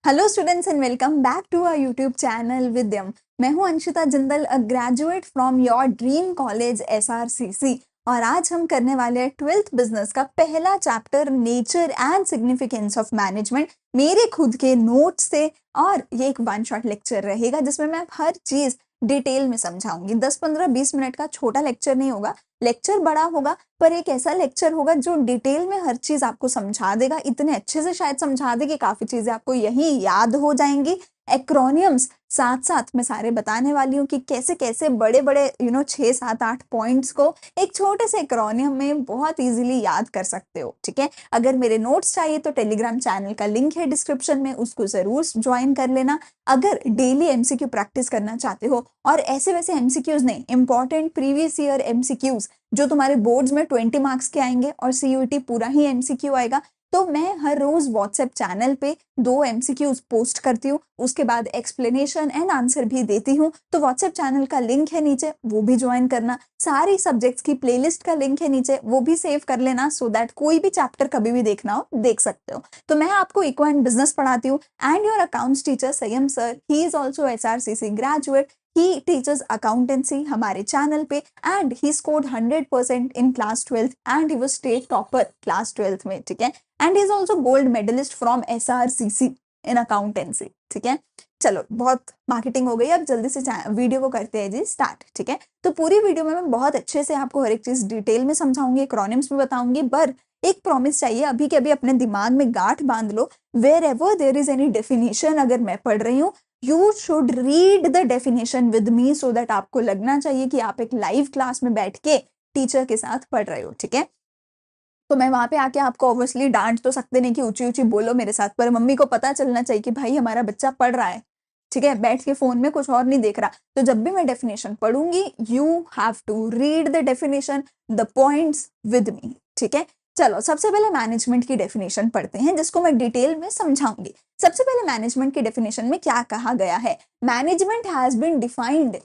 Hello students and welcome back to our YouTube channel Vidyam. मैं हूं Anshita Jindal, a graduate from your dream college SRCC. और आज हम करने वाले हैं 12th बिजनेस का पहला chapter, nature and significance of management, मेरे खुद के नोट्स से। और ये एक वन शॉट लेक्चर रहेगा जिसमें मैं हर चीज डिटेल में समझाऊंगी। 10-15-20 मिनट का छोटा लेक्चर नहीं होगा, लेक्चर बड़ा होगा, पर एक ऐसा लेक्चर होगा जो डिटेल में हर चीज आपको समझा देगा। इतने अच्छे से शायद समझा दे कि काफी चीजें आपको यही याद हो जाएंगी। एक्रोनियम्स साथ साथ मैं सारे बताने वाली हूँ कि कैसे कैसे बड़े बड़े 6-7-8 पॉइंट्स को एक छोटे से एक्रोनियम में बहुत इजीली याद कर सकते हो। ठीक है, अगर मेरे नोट्स चाहिए तो टेलीग्राम चैनल का लिंक है डिस्क्रिप्शन में, उसको जरूर ज्वाइन कर लेना। अगर डेली एमसीक्यू प्रैक्टिस करना चाहते हो, और ऐसे वैसे एमसीक्यूज नहीं, इंपॉर्टेंट प्रीवियस ईयर एमसीक्यूज जो तुम्हारे बोर्ड्स में 20 मार्क्स के आएंगे और सीयूटी पूरा ही एमसीक्यू आएगा, तो मैं हर रोज व्हाट्सएप चैनल पे 2 एमसीक्यूज पोस्ट करती हूँ, उसके बाद एक्सप्लेनेशन एंड आंसर भी देती हूँ। तो व्हाट्सएप चैनल का लिंक है नीचे, वो भी ज्वाइन करना। सारी सब्जेक्ट्स की प्लेलिस्ट का लिंक है नीचे, वो भी सेव कर लेना, सो दैट कोई भी चैप्टर कभी भी देखना हो देख सकते हो। तो मैं आपको इको एंड बिजनेस पढ़ाती हूँ, एंड योर अकाउंट्स टीचर संयम sir, he is also SRCC graduate. He teaches accountancy हमारे चैनल पे, and he scored 100% in class 12th and he was state topper class 12th में। ठीक है, and he is also gold medalist from SRCC in accountancy। ठीक है, चलो बहुत marketing हो गई, अब जल्दी से वीडियो को करते हैं जी स्टार्ट। ठीक है, तो पूरी वीडियो में मैं बहुत अच्छे से आपको हर एक चीज डिटेल में समझाऊंगी, एक्रोनिम्स भी बताऊंगी, पर एक प्रॉमिस चाहिए, अभी के अभी अपने दिमाग में गांठ बांध लो। Wherever there is any definition अगर मैं पढ़ रही हूँ, you should read the definition with me, so that आपको लगना चाहिए कि आप एक लाइव क्लास में बैठ के टीचर के साथ पढ़ रहे हो। ठीक है, तो मैं वहां पे आके आपको ऑब्वियसली डांट तो सकते नहीं कि ऊंची ऊंची बोलो मेरे साथ, पर मम्मी को पता चलना चाहिए कि भाई हमारा बच्चा पढ़ रहा है। ठीक है, बैठ के फोन में कुछ और नहीं देख रहा। तो जब भी मैं डेफिनेशन पढ़ूंगी, you have to read the definition, the points with me. ठीक है, चलो सबसे पहले मैनेजमेंट की डेफिनेशन पढ़ते हैं, जिसको मैं डिटेल में समझाऊंगी। सबसे पहले मैनेजमेंट की डेफिनेशन में क्या कहा गया है? Management has been defined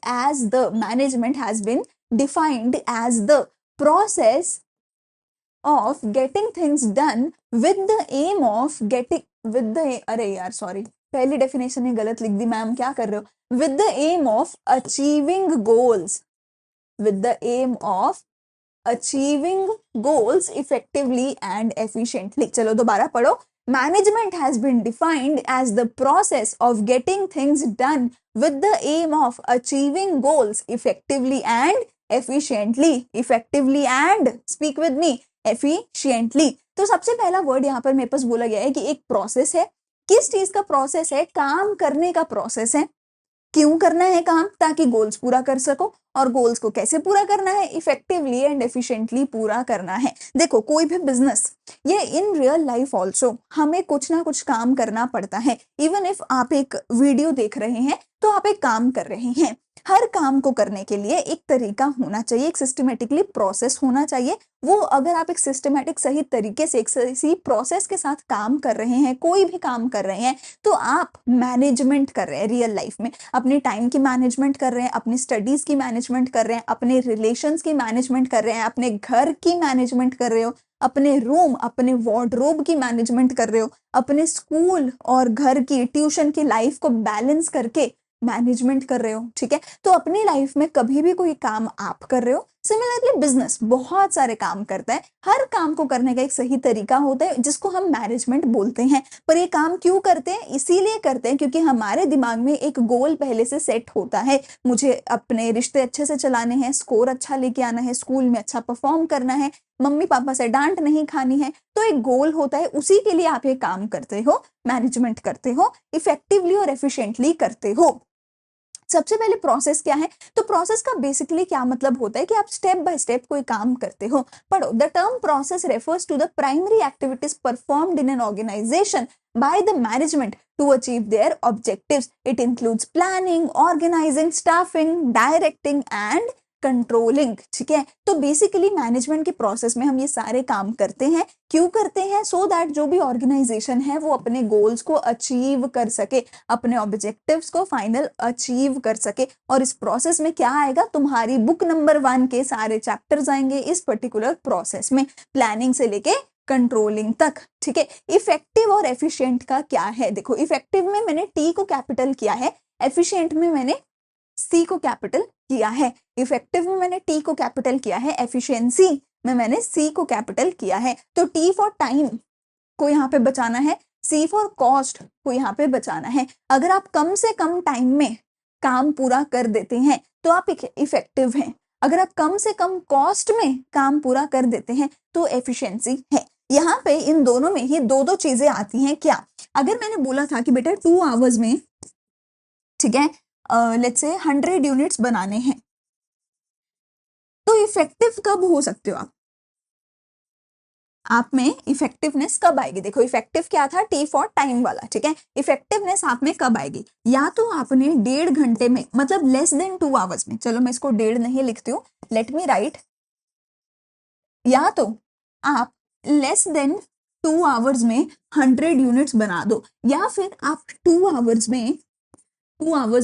as the process of getting things done with the aim of getting with the अरे यार सॉरी, पहली डेफिनेशन ही गलत लिख दी मैम, क्या कर रहे हो? with the aim of achieving goals, with the aim of achieving goals effectively and efficiently। चलो दोबारा पढ़ो। Management has been defined as the process of getting things done with the aim of achieving goals effectively and efficiently। effectively and speak with me, efficiently। तो सबसे पहला word यहाँ पर मेरे पास बोला गया है कि एक प्रोसेस है। किस चीज का प्रोसेस है? काम करने का प्रोसेस है। क्यों करना है काम? ताकि गोल्स पूरा कर सको। और गोल्स को कैसे पूरा करना है? इफेक्टिवली एंड एफिशिएंटली पूरा करना है। देखो कोई भी बिजनेस, ये इन रियल लाइफ ऑल्सो हमें कुछ ना कुछ काम करना पड़ता है। इवन इफ आप एक वीडियो देख रहे हैं तो आप एक काम कर रहे हैं। हर काम को करने के लिए एक तरीका होना चाहिए, एक सिस्टमेटिकली प्रोसेस होना चाहिए। वो अगर आप एक सिस्टमेटिक सही तरीके से एक सही प्रोसेस के साथ काम कर रहे हैं, कोई भी काम कर रहे हैं, तो आप मैनेजमेंट कर रहे हैं रियल लाइफ में। अपने टाइम की मैनेजमेंट कर रहे हैं, अपनी स्टडीज की मैनेजमेंट कर रहे हैं, अपने रिलेशंस की मैनेजमेंट कर रहे हैं, अपने घर की मैनेजमेंट कर रहे हो, अपने रूम अपने वार्डरोब की मैनेजमेंट कर रहे हो, अपने स्कूल और घर की ट्यूशन की लाइफ को बैलेंस करके मैनेजमेंट कर रहे हो। ठीक है, तो अपनी लाइफ में कभी भी कोई काम आप कर रहे हो, सिमिलरली बिजनेस बहुत सारे काम करता है। हर काम को करने का एक सही तरीका होता है जिसको हम मैनेजमेंट बोलते हैं। पर ये काम क्यों करते हैं? इसीलिए करते हैं क्योंकि हमारे दिमाग में एक गोल पहले से सेट होता है। मुझे अपने रिश्ते अच्छे से चलाने हैं, स्कोर अच्छा लेके आना है, स्कूल में अच्छा परफॉर्म करना है, मम्मी पापा से डांट नहीं खानी है। तो एक गोल होता है, उसी के लिए आप ये काम करते हो, मैनेजमेंट करते हो, इफेक्टिवली और एफिशिएंटली करते हो। सबसे पहले प्रोसेस क्या है? तो प्रोसेस का बेसिकली क्या मतलब होता है कि आप स्टेप बाय स्टेप कोई काम करते हो। पढ़ो, the term process refers to the primary activities performed in an organisation by the management to achieve their objectives. It includes planning, organizing, staffing, directing and controlling. ठीक है, तो बेसिकली मैनेजमेंट के process में हम ये सारे काम करते हैं। क्यों करते हैं? सो दैट जो भी ऑर्गेनाइजेशन है वो अपने गोल्स को अचीव कर सके, अपने ऑब्जेक्टिव्स को फाइनल अचीव कर सके। और इस प्रोसेस में क्या आएगा? तुम्हारी बुक नंबर 1 के सारे चैप्टर्स आएंगे इस पर्टिकुलर प्रोसेस में, प्लानिंग से लेके कंट्रोलिंग तक, ठीक है। इफेक्टिव और एफिशिएंट का क्या है, देखो इफेक्टिव में मैंने टी को कैपिटल किया है, एफिशिएंट में मैंने सी को कैपिटल किया है। इफेक्टिव में मैंने टी को कैपिटल किया है, एफिशिएंसी में मैंने सी को कैपिटल किया है। तो टी फॉर टाइम को यहाँ पे बचाना है, सी फॉर कॉस्ट को यहाँ पे बचाना है। अगर आप कम से कम टाइम में काम पूरा कर देते हैं तो आप इफेक्टिव हैं, अगर आप कम से कम कॉस्ट में काम पूरा कर देते हैं तो एफिशिएंसी है। यहाँ पे इन दोनों में ही दो दो चीजें आती हैं। क्या, अगर मैंने बोला था कि बेटा 2 आवर्स में, ठीक है, लेट्स से 100 यूनिट्स बनाने हैं, तो इफेक्टिव कब हो सकते हो आप में इफेक्टिवनेस कब आएगी? देखो इफेक्टिव क्या था, टी फॉर टाइम वाला, ठीक है। इफेक्टिवनेस आप में कब आएगी? या तो आपने 1.5 घंटे में, मतलब लेस देन 2 आवर्स में, चलो मैं इसको 1.5 नहीं लिखती हूँ, लेट मी राइट, या तो आप लेस देन 2 आवर्स में 100 यूनिट्स बना दो, या फिर आप 2 आवर्स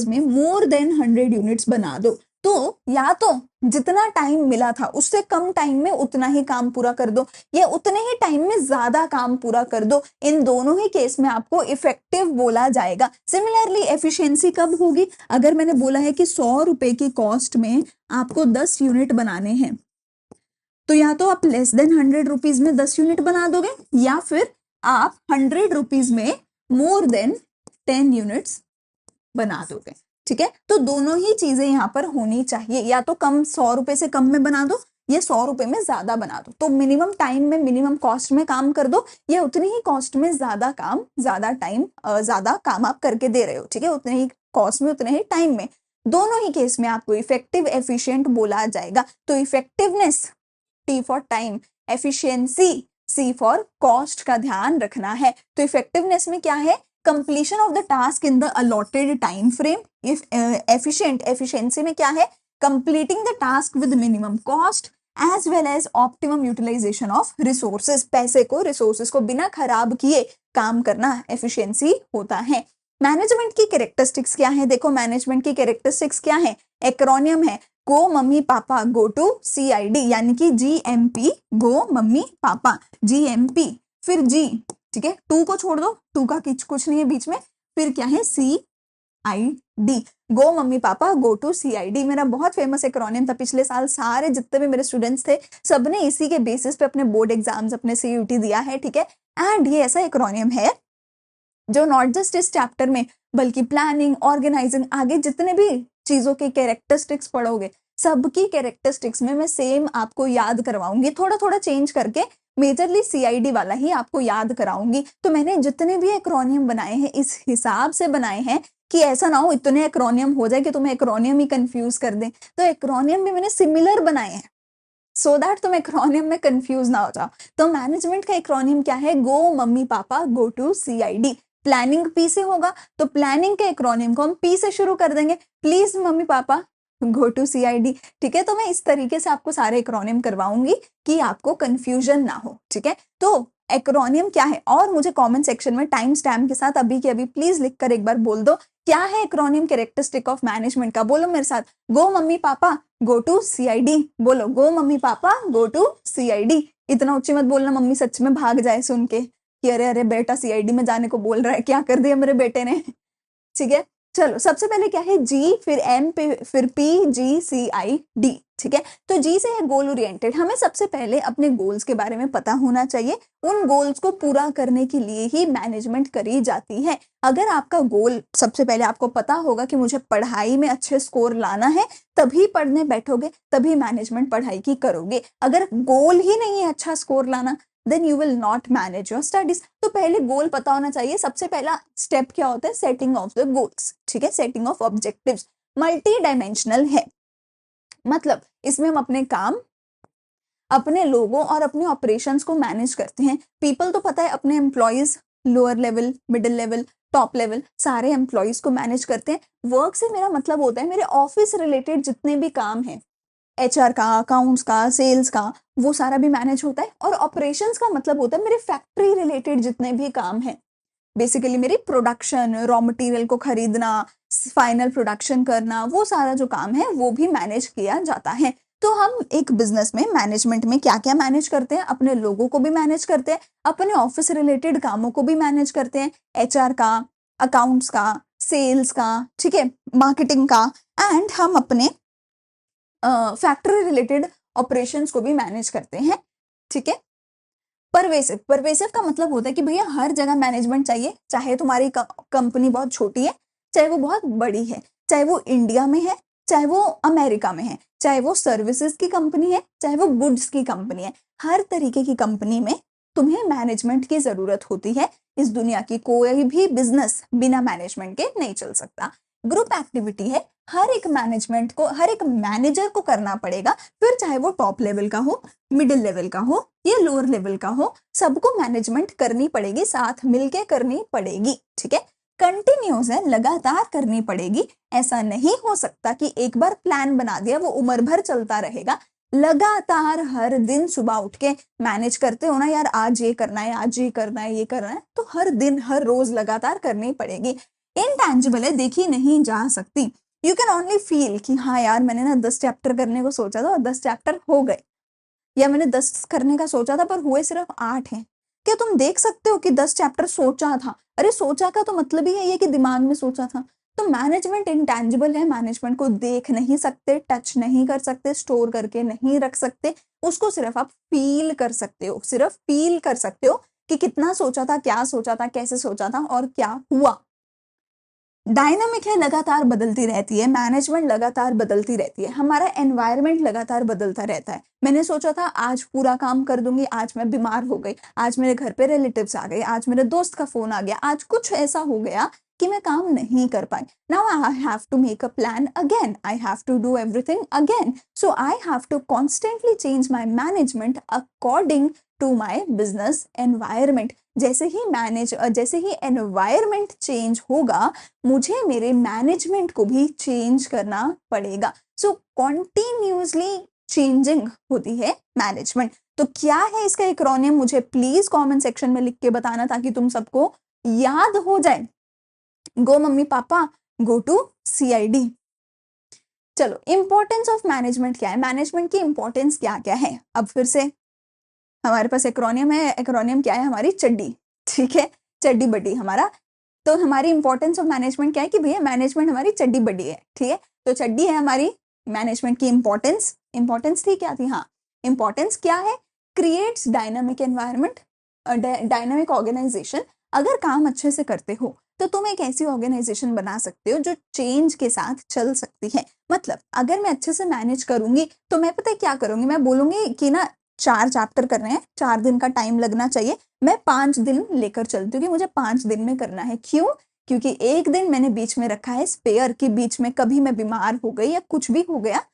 में मोर देन 100 यूनिट्स बना दो। तो या तो जितना टाइम मिला था उससे कम टाइम में उतना ही काम पूरा कर दो, या उतने ही टाइम में ज्यादा काम पूरा कर दो। इन दोनों ही केस में आपको इफेक्टिव बोला जाएगा। सिमिलरली एफिशिएंसी कब होगी? अगर मैंने बोला है कि 100 रुपए की कॉस्ट में आपको 10 यूनिट बनाने हैं, तो या तो आप लेस देन 100 रुपीज में 10 यूनिट बना दोगे, या फिर आप 100 रुपीज में मोर देन 10 यूनिट्स बना दोगे, ठीक है। तो दोनों ही चीजें यहाँ पर होनी चाहिए, या तो 100 रुपए से कम में बना दो, या 100 रुपए में ज्यादा बना दो। तो मिनिमम टाइम में मिनिमम कॉस्ट में काम कर दो, या उतनी ही कॉस्ट में ज्यादा काम आप करके दे रहे हो, ठीक है, उतने ही कॉस्ट में उतने ही टाइम में। दोनों ही केस में आपको इफेक्टिव एफिशिएंट बोला जाएगा। तो effectiveness T for time, efficiency C for cost का ध्यान रखना है। तो इफेक्टिवनेस में क्या है? Completion of the task in the allotted time frame. If efficiency में क्या है? Completing the task with minimum cost as well as optimum utilisation of resources. पैसे को, रिसोर्सेज को बिना खराब किए काम करना एफिशिएंसी होता है। मैनेजमेंट की कैरेक्टरिस्टिक्स क्या है? देखो मैनेजमेंट की कैरेक्टरिस्टिक्स क्या है? एक्रोनियम है go mummy papa go to CID, यानी कि GMP, गो मम्मी पापा, GMP, फिर G, ठीक है, 2 को छोड़ दो, 2 का कुछ नहीं है बीच में, फिर क्या है? CID, go mummy papa go to CID। मेरा बहुत फेमस एक्रोनियम था, पिछले साल सारे जितने भी मेरे स्टूडेंट्स थे सबने इसी के बेसिस पे अपने बोर्ड एग्जाम्स, अपने CUT दिया है, ठीक है। एंड ये ऐसा एक्रोनियम है जो नॉट जस्ट इस चैप्टर में, बल्कि प्लानिंग, ऑर्गेनाइजिंग, आगे जितने भी चीजों के कैरेक्टरिस्टिक्स पढ़ोगे सबकी कैरेक्टरिस्टिक्स में मैं सेम आपको याद करवाऊंगी, थोड़ा थोड़ा चेंज करके, मेजरली CID वाला ही आपको याद कराऊंगी। तो मैंने जितने भी एक्रोनियम बनाए हैं इस हिसाब से बनाए हैं कि ऐसा ना हो इतने एक्रोनियम हो जाए कि तुम्हें एक्रोनियम ही कंफ्यूज कर दें। तो एक्रोनियम भी मैंने सिमिलर बनाए हैं सो दैट तुम एक्रोनियम में कंफ्यूज ना हो जाओ। तो मैनेजमेंट का एक्रोनियम क्या है? Go mummy papa go to CID। Planning P से होगा, तो प्लानिंग के एक्रोनियम को हम P से शुरू कर देंगे, please mummy papa go to CID, ठीक है। तो मैं इस तरीके से आपको सारे एक्रोनियम करवाऊंगी कि आपको कंफ्यूजन ना हो, ठीक है। तो एक्रोनियम क्या है, और मुझे कमेंट सेक्शन में टाइम स्टैम्प के साथ अभी के अभी प्लीज लिखकर एक बार बोल दो क्या है एक्रोनियम कैरेक्टरिस्टिक ऑफ मैनेजमेंट का। बोलो मेरे साथ, गो mummy papa go to CID, बोलो गो mummy papa go to CID। इतना ऊंची मत बोलना, मम्मी सच में भाग जाए सुन के कि अरे अरे बेटा CID में जाने को बोल रहा है, क्या कर दिया मेरे बेटे ने, ठीक है। चलो सबसे पहले क्या है? G, फिर M, फिर P, G, C, I, D, ठीक है। तो G से है गोल ओरिएंटेड। हमें सबसे पहले अपने गोल्स के बारे में पता होना चाहिए, उन गोल्स को पूरा करने के लिए ही मैनेजमेंट करी जाती है। अगर आपका गोल, सबसे पहले आपको पता होगा कि मुझे पढ़ाई में अच्छे स्कोर लाना है, तभी पढ़ने बैठोगे, तभी मैनेजमेंट पढ़ाई की करोगे। अगर गोल ही नहीं है अच्छा स्कोर लाना, then you will not manage your studies. तो पहले गोल पता होना चाहिए। सबसे पहला स्टेप क्या होता है? सेटिंग ऑफ द गोल्स, ठीक है, setting of objectives. Multi dimensional है, मतलब इसमें हम अपने काम, अपने लोगों और अपने ऑपरेशंस को मैनेज करते हैं। पीपल तो पता है, अपने employees, lower level, middle level, top level, सारे एम्प्लॉयज को मैनेज करते हैं। वर्क से मेरा मतलब होता है मेरे ऑफिस रिलेटेड जितने भी काम हैं, HR का, अकाउंट्स का, सेल्स का, वो सारा भी मैनेज होता है। और ऑपरेशंस का मतलब होता है मेरे फैक्ट्री रिलेटेड जितने भी काम हैं, बेसिकली मेरी प्रोडक्शन, रॉ मटेरियल को खरीदना, फाइनल प्रोडक्शन करना, वो सारा जो काम है वो भी मैनेज किया जाता है। तो हम एक बिजनेस में मैनेजमेंट में क्या क्या मैनेज करते हैं, अपने लोगों को भी मैनेज करते हैं, अपने ऑफिस रिलेटेड कामों को भी मैनेज करते हैं, एचआर का, अकाउंट्स का, सेल्स का, ठीक है, मार्केटिंग का, एंड हम अपने फैक्ट्री रिलेटेड ऑपरेशंस को भी मैनेज करते हैं, ठीक है। परवेसिव, परवेसिव का मतलब होता है कि भैया हर जगह मैनेजमेंट चाहिए, चाहे तुम्हारी कंपनी बहुत छोटी है, चाहे वो बहुत बड़ी है, चाहे वो इंडिया में है, चाहे वो अमेरिका में है, चाहे वो सर्विसेज की कंपनी है, चाहे वो गुड्स की कंपनी है, हर तरीके की कंपनी में तुम्हें मैनेजमेंट की जरूरत होती है। इस दुनिया की कोई भी बिजनेस बिना मैनेजमेंट के नहीं चल सकता। ग्रुप एक्टिविटी है, हर एक मैनेजमेंट को, हर एक मैनेजर को करना पड़ेगा, फिर चाहे वो टॉप लेवल का हो, मिडिल लेवल का हो या लोअर लेवल का हो, सबको मैनेजमेंट करनी पड़ेगी, साथ मिलके करनी पड़ेगी, ठीक है। कंटिन्यूस है, लगातार करनी पड़ेगी। ऐसा नहीं हो सकता कि एक बार प्लान बना दिया वो उम्र भर चलता रहेगा। लगातार हर दिन सुबह उठ के मैनेज करते हो ना यार, आज ये करना है, आज ये करना है, ये करना है, तो हर दिन हर रोज लगातार करनी पड़ेगी। इनटैंजिबल है, देखी नहीं जा सकती। यू कैन ओनली फील कि हाँ यार मैंने ना 10 चैप्टर करने को सोचा था और 10 चैप्टर हो गए, या मैंने 10 करने का सोचा था पर हुए सिर्फ 8 हैं। क्या तुम देख सकते हो कि 10 चैप्टर सोचा था? अरे सोचा का तो मतलब ही है ये कि दिमाग में सोचा था। तो मैनेजमेंट इंटैंजिबल है, मैनेजमेंट को देख नहीं सकते, टच नहीं कर सकते, स्टोर करके नहीं रख सकते, उसको सिर्फ आप फील कर सकते हो, सिर्फ फील कर सकते हो कि कितना सोचा था, क्या सोचा था, कैसे सोचा था और क्या हुआ। डायनामिक है, लगातार बदलती रहती है, मैनेजमेंट लगातार बदलती रहती है, हमारा एनवायरनमेंट लगातार बदलता रहता है। मैंने सोचा था आज पूरा काम कर दूंगी, आज मैं बीमार हो गई, आज मेरे घर पे रिलेटिव्स आ गए, आज मेरे दोस्त का फोन आ गया, आज कुछ ऐसा हो गया कि मैं काम नहीं कर पाई। Now I have to make a plan again, I have to do everything again, so I have to constantly change my management according to my business environment. जैसे ही एनवायरमेंट चेंज होगा, मुझे मेरे मैनेजमेंट को भी चेंज करना पड़ेगा। सो continuously changing होती है मैनेजमेंट। तो क्या है इसका एक्रोनियम, मुझे प्लीज कमेंट सेक्शन में लिख के बताना ताकि तुम सबको याद हो जाए। Go mummy papa, go to CID। चलो, इंपॉर्टेंस ऑफ मैनेजमेंट क्या है, मैनेजमेंट की इंपॉर्टेंस क्या क्या है। अब फिर से हमारे पास एक्रोनियम है, एक्रोनियम क्या है, हमारी चड्डी, ठीक है, चड्डी बड्डी हमारा। तो हमारी इंपॉर्टेंस ऑफ मैनेजमेंट क्या है कि भैया मैनेजमेंट हमारी चड्डी बड्डी है, ठीक है। तो चड्डी है हमारी मैनेजमेंट की इंपॉर्टेंस। इंपॉर्टेंस थी क्या थी, हाँ, इंपॉर्टेंस क्या है, creates dynamic environment, dynamic organisation. अगर काम अच्छे से करते हो तो तुम एक ऐसी ऑर्गेनाइजेशन बना सकते हो जो चेंज के साथ चल सकती है। मतलब अगर मैं अच्छे से मैनेज करूंगी तो मैं पता है क्या करूंगी, मैं बोलूंगी कि ना 4 चैप्टर करने हैं, 4 दिन का टाइम लगना चाहिए, मैं 5 दिन लेकर चलती हूँ कि मुझे 5 दिन में करना है। क्यों? क्योंकि एक दिन मैंने बीच में रखा है स्पेयर, कि बीच में कभी मैं बीमार हो गई या कुछ भी हो गया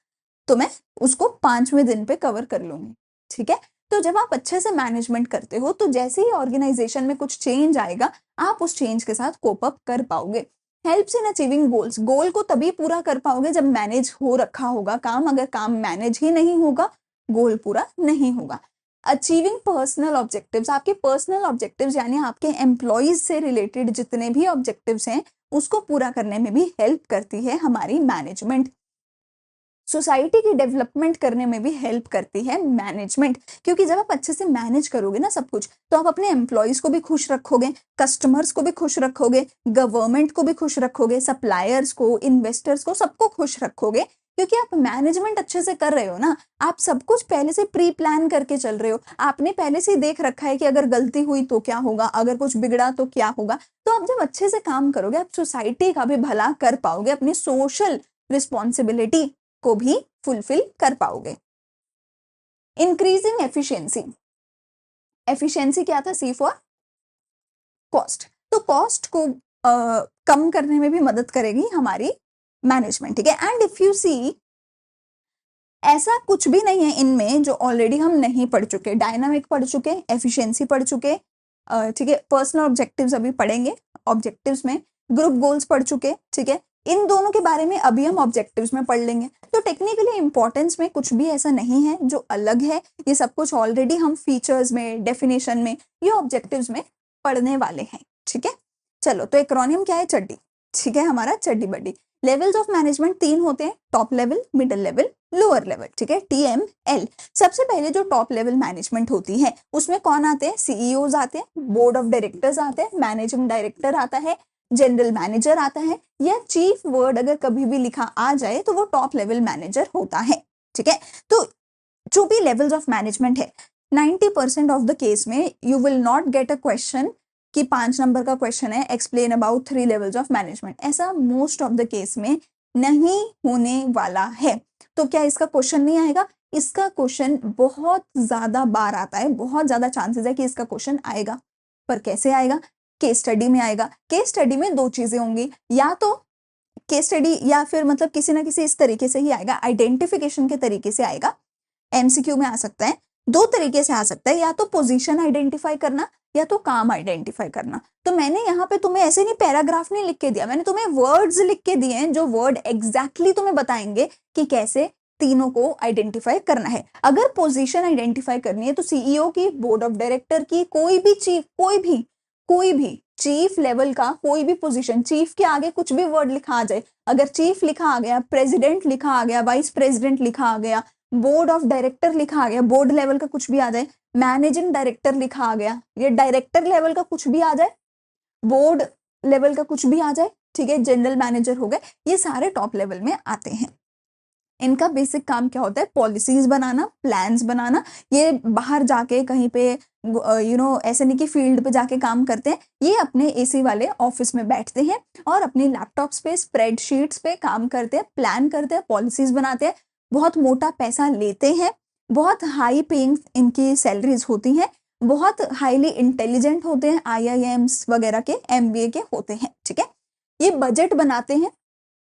तो मैं उसको 5वें दिन पे कवर कर लूंगी, ठीक है। तो जब आप अच्छे से मैनेजमेंट करते हो तो जैसे ही ऑर्गेनाइजेशन में कुछ चेंज आएगा, आप उस चेंज के साथ कोप अप कर पाओगे। हेल्प्स इन अचीविंग गोल्स, गोल को तभी पूरा कर पाओगे जब मैनेज हो रखा होगा काम। अगर काम मैनेज ही नहीं होगा, गोल पूरा नहीं होगा। अचीविंग पर्सनल ऑब्जेक्टिव्स, आपके पर्सनल ऑब्जेक्टिव्स यानी आपके एम्प्लॉयज से रिलेटेड जितने भी ऑब्जेक्टिव्स हैं उसको पूरा करने में भी हेल्प करती है हमारी मैनेजमेंट। सोसाइटी की डेवलपमेंट करने में भी हेल्प करती है मैनेजमेंट, क्योंकि जब आप अच्छे से मैनेज करोगे ना सब कुछ, तो आप अपने एम्प्लॉयज को भी खुश रखोगे, कस्टमर्स को भी खुश रखोगे, गवर्नमेंट को भी खुश रखोगे, सप्लायर्स को, इन्वेस्टर्स को, सबको खुश रखोगे। क्योंकि आप मैनेजमेंट अच्छे से कर रहे हो ना, आप सब कुछ पहले से प्री प्लान करके चल रहे हो, आपने पहले से देख रखा है कि अगर गलती हुई तो क्या होगा, अगर कुछ बिगड़ा तो क्या होगा। तो आप जब अच्छे से काम करोगे, आप सोसाइटी का भी भला कर पाओगे, अपनी सोशल रिस्पॉन्सिबिलिटी को भी फुलफिल कर पाओगे। इंक्रीजिंग एफिशिएंसी, एफिशिएंसी क्या था, C फॉर कॉस्ट। तो कॉस्ट को कम करने में भी मदद करेगी हमारी मैनेजमेंट, ठीक है। एंड इफ यू सी, ऐसा कुछ भी नहीं है इनमें जो ऑलरेडी हम नहीं पढ़ चुके। डायनामिक पढ़ चुके, एफिशिएंसी पढ़ चुके, ठीक है, पर्सनल ऑब्जेक्टिव्स अभी पढ़ेंगे, ऑब्जेक्टिव्स में ग्रुप गोल्स पढ़ चुके, ठीक है। इन दोनों के बारे में अभी हम ऑब्जेक्टिव्स में पढ़ लेंगे। तो टेक्निकली इंपॉर्टेंस में कुछ भी ऐसा नहीं है जो अलग है, ये सब कुछ ऑलरेडी हम फीचर्स में, डेफिनेशन में, ये ऑब्जेक्टिव्स में पढ़ने वाले हैं, ठीक है। चलो, तो एक्रोनियम क्या है, चड्डी, ठीक है, हमारा चड्डी बड्डी। लेवल्स ऑफ मैनेजमेंट 3 होते हैं, top level, middle level, lower level, ठीक है, TML। सबसे पहले जो टॉप लेवल मैनेजमेंट होती है उसमें कौन आते हैं? CEOs आते हैं, बोर्ड ऑफ डायरेक्टर्स आते हैं, मैनेजिंग डायरेक्टर आता है, जनरल मैनेजर आता है, या चीफ वर्ड अगर कभी भी लिखा आ जाए तो वो टॉप लेवल मैनेजर होता है, ठीक है। तो जो भी लेवल्स ऑफ मैनेजमेंट है 90% ऑफ द केस में you will not get a question कि 5 नंबर का क्वेश्चन है explain about 3 levels of management, ऐसा मोस्ट ऑफ द केस में नहीं होने वाला है। तो क्या इसका क्वेश्चन नहीं आएगा? इसका क्वेश्चन बहुत ज्यादा बार आता है, बहुत ज्यादा चांसेस है कि इसका क्वेश्चन आएगा। पर कैसे आएगा? केस स्टडी में आएगा। केस स्टडी में दो चीजें होंगी, या तो केस स्टडी या फिर मतलब किसी ना किसी इस तरीके से ही आएगा, आइडेंटिफिकेशन के तरीके से आएगा। MCQ में आ सकता है, दो तरीके से आ सकता है, या तो पोजीशन आइडेंटिफाई करना या तो काम आइडेंटिफाई करना। तो मैंने यहाँ पे तुम्हें ऐसे नहीं पैराग्राफ नहीं लिख के दिया, मैंने तुम्हें वर्ड्स लिख के दिए हैं जो वर्ड एग्जैक्टली तुम्हें बताएंगे कि कैसे तीनों को आइडेंटिफाई करना है। अगर पोजीशन आइडेंटिफाई करनी है तो CEO की, बोर्ड ऑफ डायरेक्टर की, कोई भी चीफ, कोई भी चीफ लेवल का कोई भी पोजीशन, चीफ के आगे कुछ भी वर्ड लिखा आ जाए, अगर चीफ लिखा आ गया, प्रेसिडेंट लिखा आ गया, वाइस प्रेसिडेंट लिखा आ गया, बोर्ड ऑफ डायरेक्टर लिखा आ गया, बोर्ड लेवल का कुछ भी आ जाए, मैनेजिंग डायरेक्टर लिखा आ गया, ये डायरेक्टर लेवल का कुछ भी आ जाए, बोर्ड लेवल का कुछ भी आ जाए, ठीक है, जनरल मैनेजर हो गए, ये सारे टॉप लेवल में आते हैं। इनका बेसिक काम क्या होता है? पॉलिसीज बनाना, प्लान्स बनाना। ये बाहर जाके कहीं पे ऐसे नहीं कि फील्ड पे जाके काम करते हैं, ये अपने AC वाले ऑफिस में बैठते हैं और अपने लैपटॉप्स पे, स्प्रेडशीट्स पे काम करते हैं, प्लान करते हैं, पॉलिसीज बनाते हैं, बहुत मोटा पैसा लेते हैं, बहुत हाई पेइंग इनकी सैलरीज होती हैं, बहुत हाईली इंटेलिजेंट होते हैं, IIMs वगैरह के, MBA के होते हैं, ठीक है। ये बजट बनाते हैं,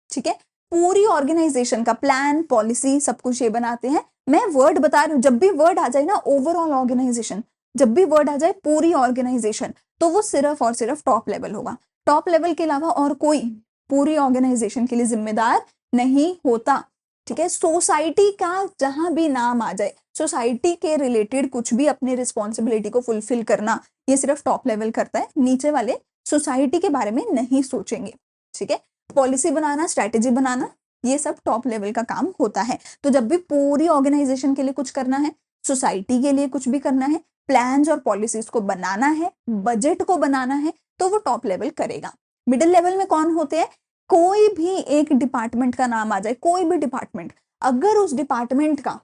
ठीक है, पूरी ऑर्गेनाइजेशन का प्लान, पॉलिसी, सब कुछ ये बनाते हैं। मैं वर्ड बता रही हूँ, जब भी वर्ड आ जाए ना ओवरऑल ऑर्गेनाइजेशन, जब भी वर्ड आ जाए पूरी ऑर्गेनाइजेशन, तो वो सिर्फ और सिर्फ टॉप लेवल होगा। टॉप लेवल के अलावा और कोई पूरी ऑर्गेनाइजेशन के लिए जिम्मेदार नहीं होता, ठीक है। सोसाइटी का जहां भी नाम आ जाए, सोसाइटी के रिलेटेड कुछ भी अपनी रिस्पॉन्सिबिलिटी को फुलफिल करना, ये सिर्फ टॉप लेवल करता है, नीचे वाले सोसाइटी के बारे में नहीं सोचेंगे, ठीक है। पॉलिसी बनाना, स्ट्रैटेजी बनाना, ये सब टॉप लेवल का काम होता है। तो जब भी पूरी ऑर्गेनाइजेशन के लिए कुछ करना है, सोसाइटी के लिए कुछ भी करना है, प्लान्स और पॉलिसीज को बनाना है, बजट को बनाना है, तो वो टॉप लेवल करेगा। मिडिल लेवल में कौन होते हैं? कोई भी एक डिपार्टमेंट का नाम आ जाए, कोई भी डिपार्टमेंट, अगर उस डिपार्टमेंट का,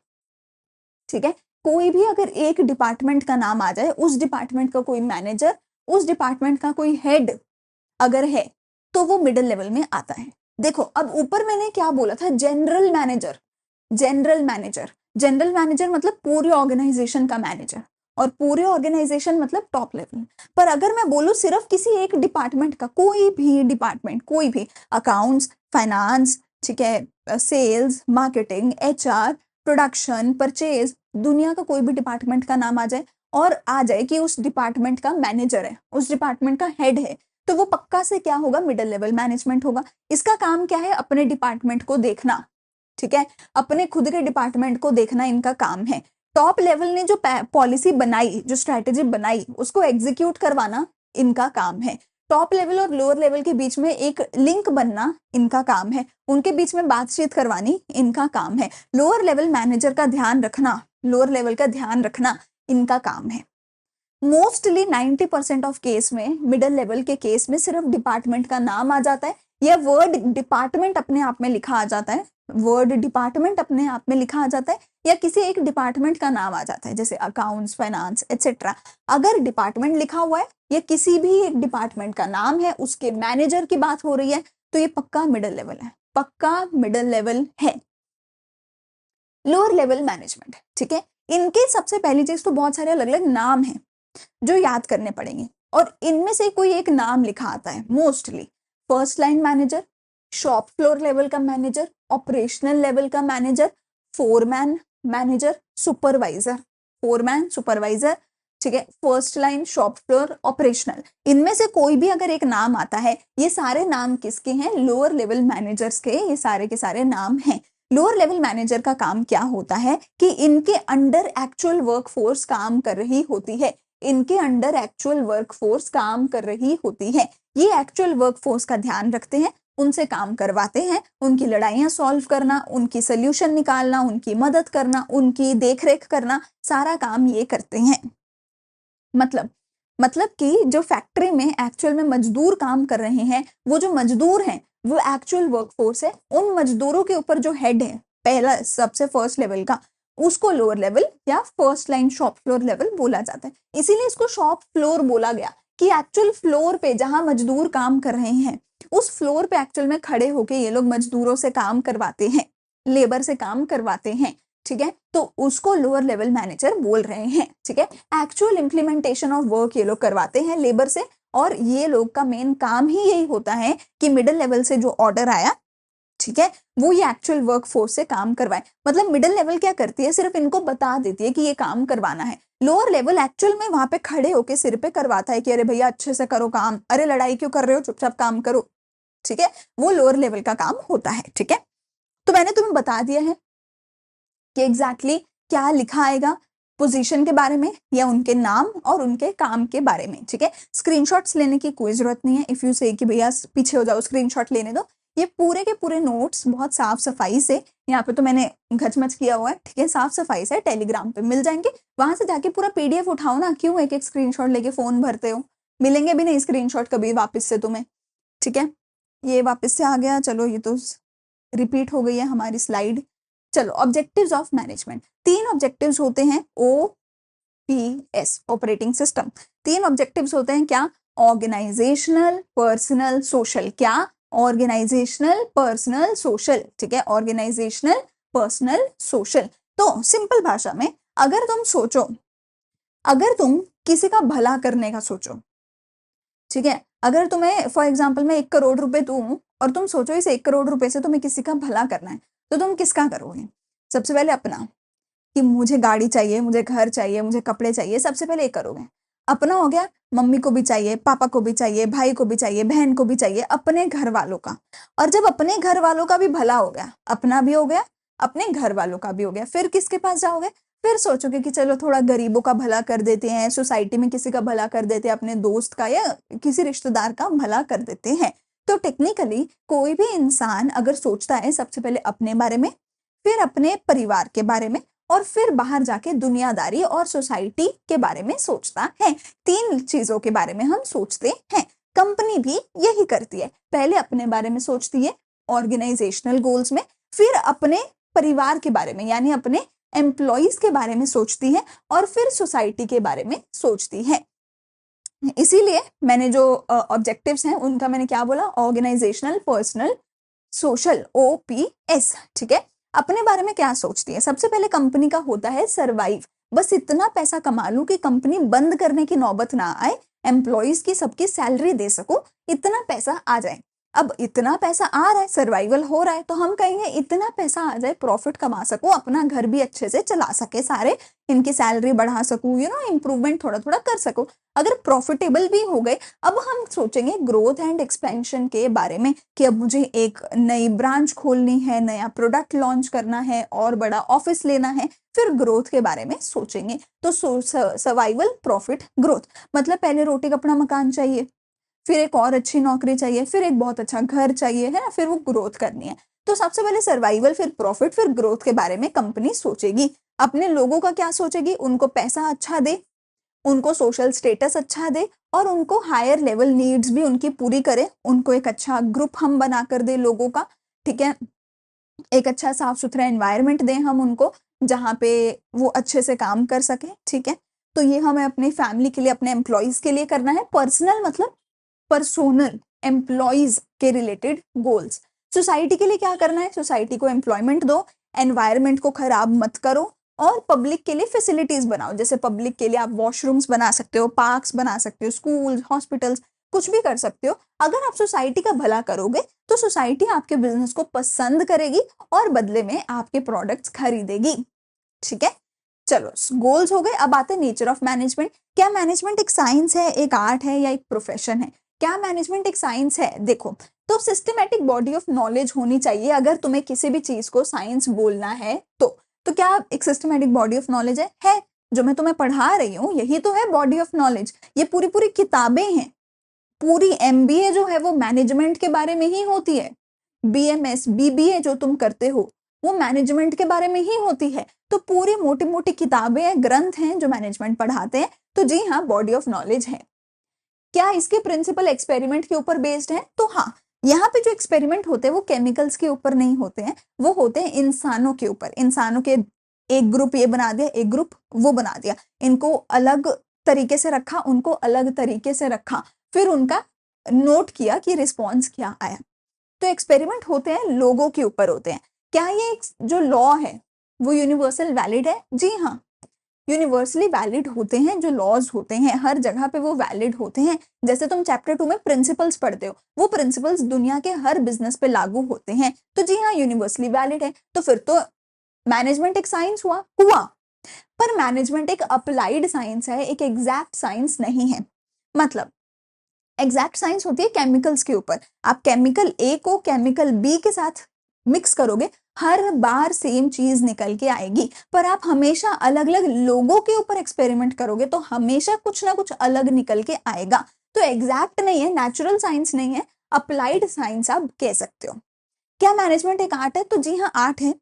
ठीक है, कोई भी अगर एक डिपार्टमेंट का नाम आ जाए, उस डिपार्टमेंट का कोई मैनेजर, उस डिपार्टमेंट का कोई हेड अगर है, तो वो मिडिल लेवल में आता है। देखो अब ऊपर मैंने क्या बोला था? General manager, general manager, general manager मतलब पूरी ऑर्गेनाइजेशन का मैनेजर, और पूरे ऑर्गेनाइजेशन मतलब टॉप लेवल। पर अगर मैं बोलूं सिर्फ किसी एक डिपार्टमेंट का, कोई भी डिपार्टमेंट, कोई भी, अकाउंट्स, फाइनेंस, ठीक है, sales, marketing, HR, production, purchase, दुनिया का कोई भी डिपार्टमेंट का नाम आ जाए और आ जाए कि उस डिपार्टमेंट का मैनेजर है, उस डिपार्टमेंट का हेड है, तो वो पक्का से क्या होगा? मिडिल लेवल मैनेजमेंट होगा। इसका काम क्या है? अपने डिपार्टमेंट को देखना, ठीक है, अपने खुद के डिपार्टमेंट को देखना इनका काम है। टॉप लेवल ने जो पॉलिसी बनाई, जो स्ट्रैटेजी बनाई, उसको एग्जीक्यूट करवाना इनका काम है। टॉप लेवल और लोअर लेवल के बीच में एक लिंक बनना इनका काम है, उनके बीच में बातचीत करवानी इनका काम है। लोअर लेवल मैनेजर का ध्यान रखना, लोअर लेवल का ध्यान रखना इनका काम है। मोस्टली 90% ऑफ केस में, मिडिल लेवल के केस में सिर्फ डिपार्टमेंट का नाम आ जाता है, या वर्ड डिपार्टमेंट अपने आप में लिखा आ जाता है, वर्ड डिपार्टमेंट अपने आप में लिखा आ जाता है, या किसी एक डिपार्टमेंट का नाम आ जाता है, जैसे अकाउंट्स, फाइनेंस, एटसेट्रा। अगर डिपार्टमेंट लिखा हुआ है या किसी भी एक डिपार्टमेंट का नाम है, उसके मैनेजर की बात हो रही है, तो ये पक्का मिडिल लेवल है, पक्का मिडिल लेवल है। लोअर लेवल मैनेजमेंट, ठीक है, इनके सबसे पहली चीज तो बहुत सारे अलग अलग नाम है जो याद करने पड़ेंगे, और इनमें से कोई एक नाम लिखा आता है mostly. First line manager, shop floor level का मैनेजर, ऑपरेशनल लेवल का manager, foreman manager, supervisor, foreman, supervisor, ठीक है, first line, shop floor, operational, इनमें से कोई भी अगर एक नाम आता है, ये सारे नाम किसके हैं? लोअर लेवल मैनेजर्स के, ये सारे के सारे नाम हैं। लोअर लेवल मैनेजर का काम क्या होता है कि इनके अंडर एक्चुअल वर्कफोर्स काम कर रही होती है, इनके अंडर एक्चुअल वर्कफोर्स काम कर रही होती है, ये एक्चुअल वर्कफोर्स का ध्यान रखते हैं, उनसे काम करवाते हैं, उनकी लड़ाइयाँ सॉल्व करना, उनकी सॉल्यूशन निकालना, उनकी मदद करना, उनकी देखरेख करना, सारा काम ये करते हैं। मतलब कि जो फैक्ट्री में एक्चुअल में मजदूर काम कर रहे हैं, वो जो मजदूर हैं, वो एक्चुअल वर्कफोर्स है। उन मजदूरों के ऊपर जो हेड है, पहला सबसे फर्स्ट लेवल का, उसको लोअर लेवल या first line shop floor level बोला जाता है। इसीलिए इसको शॉप फ्लोर बोला गया कि एक्चुअल फ्लोर पे जहां मजदूर काम कर रहे हैं, उस फ्लोर पे एक्चुअल में खड़े होके ये लोग मजदूरों से काम करवाते हैं, लेबर से काम करवाते हैं, ठीक है। तो उसको लोअर लेवल मैनेजर बोल रहे हैं, ठीक है। एक्चुअल इंप्लीमेंटेशन ऑफ वर्क ये लोग करवाते हैं लेबर से, और ये लोग का मेन काम ही यही होता है कि मिडिल लेवल से जो ऑर्डर आया, ठीक है, वो ये एक्चुअल वर्क फोर्स से काम करवाए। मतलब मिडिल लेवल क्या करती है, सिर्फ इनको बता देती है कि ये काम करवाना है। लोअर लेवल एक्चुअल में वहां पे खड़े होके सिर पे करवाता है कि अरे भैया अच्छे से करो काम, अरे लड़ाई क्यों कर रहे हो, चुपचाप काम करो, ठीक है। वो लोअर लेवल का काम होता है, ठीक है। तो मैंने तुम्हें बता दिया है कि एग्जैक्टली क्या लिखा आएगा पोजीशन के बारे में या उनके नाम और उनके काम के बारे में, ठीक है। स्क्रीनशॉट्स लेने की कोई जरूरत नहीं है। इफ यू से कि भैया पीछे हो जाओ, स्क्रीनशॉट लेने दो, ये पूरे के पूरे नोट्स बहुत साफ सफाई से, यहाँ पे तो मैंने घचमच किया हुआ है, ठीक है, साफ सफाई से टेलीग्राम पे मिल जाएंगे। वहां से जाके पूरा पीडीएफ उठाओ ना, क्यों एक एक स्क्रीनशॉट लेके फोन भरते हो, मिलेंगे भी नहीं स्क्रीनशॉट कभी वापस से तुम्हें, ठीक है। ये वापस से आ गया, चलो ये तो रिपीट हो गई है हमारी स्लाइड। चलो ऑब्जेक्टिव्स ऑफ मैनेजमेंट, 3 ऑब्जेक्टिव्स होते हैं, OPS ऑपरेटिंग सिस्टम। 3 ऑब्जेक्टिव्स होते हैं, क्या, ऑर्गेनाइजेशनल, पर्सनल, सोशल। क्या, ऑर्गेनाइजेशनल, पर्सनल, सोशल, ठीक है, ऑर्गेनाइजेशनल, पर्सनल, सोशल। तो सिंपल भाषा में अगर तुम सोचो, अगर तुम किसी का भला करने का सोचो, ठीक है, अगर तुम्हें फॉर एग्जाम्पल मैं 1 करोड़ रुपए दूं और तुम सोचो इस 1 करोड़ रुपए से तुम्हें किसी का भला करना है, तो तुम किसका करोगे? सबसे पहले अपना, कि मुझे गाड़ी चाहिए, मुझे घर चाहिए, मुझे कपड़े चाहिए, सबसे पहले ये करोगे। अपना हो गया, मम्मी को भी चाहिए, पापा को भी चाहिए, भाई को भी चाहिए, बहन को भी चाहिए, अपने घर वालों का। और जब अपने घर वालों का भी भला हो गया, अपना भी हो गया, अपने घर वालों का भी हो गया, फिर किसके पास जाओगे? फिर सोचोगे कि चलो थोड़ा गरीबों का भला कर देते हैं, सोसाइटी में किसी का भला कर देते हैं, अपने दोस्त का या किसी रिश्तेदार का भला कर देते हैं। तो टेक्निकली कोई भी इंसान अगर सोचता है सबसे पहले अपने बारे में, फिर अपने परिवार के बारे में, और फिर बाहर जाके दुनियादारी और सोसाइटी के बारे में सोचता है। 3 चीजों के बारे में हम सोचते हैं। कंपनी भी यही करती है, पहले अपने बारे में सोचती है ऑर्गेनाइजेशनल गोल्स में, फिर अपने परिवार के बारे में यानी अपने एम्प्लॉइज के बारे में सोचती है, और फिर सोसाइटी के बारे में सोचती है। इसीलिए मैंने जो ऑब्जेक्टिव्स हैं उनका मैंने क्या बोला, ऑर्गेनाइजेशनल, पर्सनल, सोशल, OPS, ठीक है। अपने बारे में क्या सोचती है? सबसे पहले कंपनी का होता है सरवाइव, बस इतना पैसा कमा लूं कि कंपनी बंद करने की नौबत ना आए, एम्प्लॉइज की सबकी सैलरी दे सकूं, इतना पैसा आ जाए। अब इतना पैसा आ रहा है, सर्वाइवल हो रहा है, तो हम कहेंगे इतना पैसा आ जाए, प्रॉफिट कमा सकूं, अपना घर भी अच्छे से चला सके, सारे इनकी सैलरी बढ़ा सकूं, इंप्रूवमेंट थोड़ा थोड़ा कर सकूं। अगर प्रॉफिटेबल भी हो गए, अब हम सोचेंगे ग्रोथ एंड एक्सपेंशन के बारे में कि अब मुझे एक नई ब्रांच खोलनी है, नया प्रोडक्ट लॉन्च करना है, और बड़ा ऑफिस लेना है, फिर ग्रोथ के बारे में सोचेंगे। तो सर्वाइवल, प्रॉफिट, ग्रोथ, मतलब पहले रोटी कपड़ा मकान चाहिए, फिर एक और अच्छी नौकरी चाहिए, फिर एक बहुत अच्छा घर चाहिए, है ना, फिर वो ग्रोथ करनी है। तो सबसे पहले सर्वाइवल, फिर प्रॉफिट, फिर ग्रोथ के बारे में कंपनी सोचेगी। अपने लोगों का क्या सोचेगी? उनको पैसा अच्छा दे, उनको सोशल स्टेटस अच्छा दे, और उनको हायर लेवल नीड्स भी उनकी पूरी करे, उनको एक अच्छा ग्रुप हम बना कर दे लोगों का, ठीक है, एक अच्छा साफ सुथरा एनवायरनमेंट दें हम उनको, जहाँ पे वो अच्छे से काम कर सके, ठीक है। तो ये हमें अपनी फैमिली के लिए, अपने एम्प्लॉइज के लिए करना है। पर्सनल मतलब पर्सोनल, एम्प्लॉइज के रिलेटेड गोल्स। सोसाइटी के लिए क्या करना है? सोसाइटी को एम्प्लॉयमेंट दो, एनवायरनमेंट को खराब मत करो, और पब्लिक के लिए फैसिलिटीज बनाओ। जैसे पब्लिक के लिए आप वॉशरूम्स बना सकते हो, पार्क्स बना सकते हो, स्कूल, हॉस्पिटल्स, कुछ भी कर सकते हो। अगर आप सोसाइटी का भला करोगे तो सोसाइटी आपके बिजनेस को पसंद करेगी और बदले में आपके प्रोडक्ट्स खरीदेगी, ठीक है। चलो गोल्स हो गए। अब आते हैं नेचर ऑफ मैनेजमेंट। क्या मैनेजमेंट एक साइंस है, एक आर्ट है, या एक प्रोफेशन है? क्या मैनेजमेंट एक साइंस है? देखो, तो सिस्टमेटिक बॉडी ऑफ नॉलेज होनी चाहिए अगर तुम्हें किसी भी चीज को साइंस बोलना है तो क्या एक सिस्टमेटिक बॉडी ऑफ नॉलेज है? जो मैं तुम्हें पढ़ा रही हूँ यही तो है बॉडी ऑफ नॉलेज। ये पूरी पूरी किताबें हैं, पूरी एमबीए जो है वो मैनेजमेंट के बारे में ही होती है, बीएमएस बीबीए जो तुम करते हो वो मैनेजमेंट के बारे में ही होती है। तो पूरी मोटी मोटी किताबें हैं, ग्रंथ हैं जो मैनेजमेंट पढ़ाते हैं। तो जी हाँ, बॉडी ऑफ नॉलेज है। क्या इसके प्रिंसिपल एक्सपेरिमेंट के ऊपर बेस्ड है? तो हाँ, यहाँ पे जो एक्सपेरिमेंट होते हैं वो केमिकल्स के ऊपर नहीं होते हैं, वो होते हैं इंसानों के ऊपर। इंसानों के एक ग्रुप ये बना दिया, एक ग्रुप वो बना दिया, इनको अलग तरीके से रखा, उनको अलग तरीके से रखा, फिर उनका नोट किया कि रिस्पॉन्स क्या आया। तो एक्सपेरिमेंट होते हैं लोगों के ऊपर होते हैं। क्या ये जो लॉ है वो यूनिवर्सल वैलिड है? जी हाँ, यूनिवर्सली वैलिड होते हैं। जो लॉज होते हैं हर जगह पे वो वैलिड होते हैं। जैसे तुम चैप्टर 2 में प्रिंसिपल्स पढ़ते हो, वो प्रिंसिपल्स दुनिया के हर बिजनेस पे लागू होते हैं। तो जी हाँ, यूनिवर्सली वैलिड है। तो फिर तो मैनेजमेंट एक साइंस हुआ। पर मैनेजमेंट एक अप्लाइड साइंस है, एक एग्जैक्ट साइंस नहीं है। मतलब एग्जैक्ट साइंस होती है केमिकल्स के ऊपर। आप केमिकल ए को केमिकल बी के साथ मिक्स करोगे, हर बार सेम चीज निकल के आएगी। पर आप हमेशा अलग अलग लोगों के ऊपर एक्सपेरिमेंट करोगे तो हमेशा कुछ ना कुछ अलग निकल के आएगा। तो एग्जैक्ट नहीं है, नेचुरल साइंस नहीं है, अप्लाइड साइंस आप कह सकते हो। क्या मैनेजमेंट एक आर्ट है? तो जी हाँ, आर्ट है।